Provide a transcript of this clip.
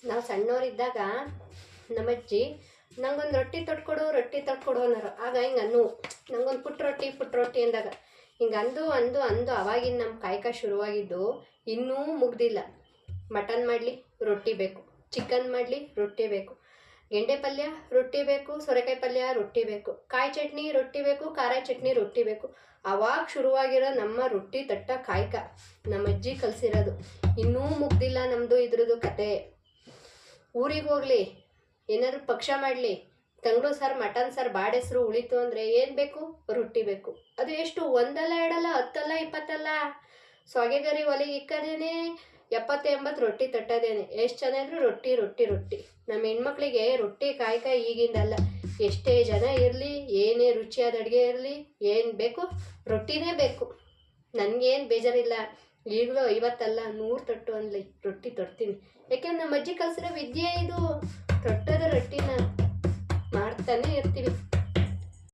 ನಾವು ಸಣ್ಣವರಿದ್ದಾಗ ನಮ್ಮಜ್ಜಿ ನಂಗೊಂದು ರೊಟ್ಟಿ ತೊಟ್ಕೊಡು ಅನ್ನೋರು. ಆಗ ಹಿಂಗೆ ಅನ್ನು ನಂಗೊಂದು ಪುಟ್ಟ ರೊಟ್ಟಿ ಅಂದಾಗ ಹಿಂಗೆ ಅಂದು ಅವಾಗಿನ ನಮ್ಮ ಕಾಯಕ ಶುರುವಾಗಿದ್ದು ಇನ್ನೂ ಮುಗ್ದಿಲ್ಲ. ಮಟನ್ ಮಾಡಲಿ ರೊಟ್ಟಿ ಬೇಕು, ಚಿಕನ್ ಮಾಡಲಿ ರೊಟ್ಟಿ ಬೇಕು, ಗೆಂಡೆ ಪಲ್ಯ ರೊಟ್ಟಿ ಬೇಕು, ಸೊರೆಕಾಯಿ ಪಲ್ಯ ರೊಟ್ಟಿ ಬೇಕು, ಕಾಯಿ ಚಟ್ನಿ ರೊಟ್ಟಿ ಬೇಕು, ಖಾರ ಚಟ್ನಿ ರೊಟ್ಟಿ ಬೇಕು. ಆವಾಗ ಶುರುವಾಗಿರೋ ನಮ್ಮ ರೊಟ್ಟಿ ತಟ್ಟ ಕಾಯಕ ನಮ್ಮ ಅಜ್ಜಿ ಕಲಿಸಿರೋದು. ಇನ್ನೂ ಮುಗ್ದಿಲ್ಲ ನಮ್ಮದು ಇದ್ರದ್ದು ಕತೆ. ಊರಿಗೆ ಹೋಗಲಿ, ಏನಾದ್ರು ಪಕ್ಷ ಮಾಡಲಿ, ತಂಗ್ಳು ಸಾರು ಮಟನ್ ಸಾರು ಬಾಡೆಸರು ಉಳಿತು ಅಂದರೆ ಏನು ಬೇಕು? ರೊಟ್ಟಿ ಬೇಕು. ಅದು ಎಷ್ಟು? ಒಂದಲ್ಲ ಎರಡಲ್ಲ, 10 ಅಲ್ಲ 20 ಅಲ್ಲ. ಸೊಗೆಗರಿ ಒಲೆಗೆ ಇಕ್ಕದೇನೆ 70-80 ರೊಟ್ಟಿ ತಟ್ಟೋದೇನೆ. ಎಷ್ಟು ಚೆನ್ನಾಗಿದ್ರು ರೊಟ್ಟಿ ರೊಟ್ಟಿ ರೊಟ್ಟಿ. ನಮ್ಮ ಹೆಣ್ಮಕ್ಳಿಗೆ ರೊಟ್ಟಿ ಕಾಯಕ ಈಗಿಂದಲ್ಲ. ಎಷ್ಟೇ ಜನ ಇರಲಿ, ಏನೇ ರುಚಿಯಾದ ಅಡುಗೆ ಇರಲಿ, ಏನು ಬೇಕು ರೊಟ್ಟಿನೇ ಬೇಕು. ನನಗೇನು ಬೇಜಾರಿಲ್ಲ. ಈಗಲೂ 50 ಅಲ್ಲ 100 ತಟ್ಟು ಅನ್ಲಿ ರೊಟ್ಟಿ ತೊಡ್ತೀನಿ. ಯಾಕೆಂದ್ರೆ ನಮ್ಮ ಅಜ್ಜಿ ಕಲಿಸಿರೋ ವಿದ್ಯೆ ಇದು. ತೊಟ್ಟದ ರೊಟ್ಟಿನ ಮಾಡ್ತಾನೆ ಇರ್ತೀವಿ.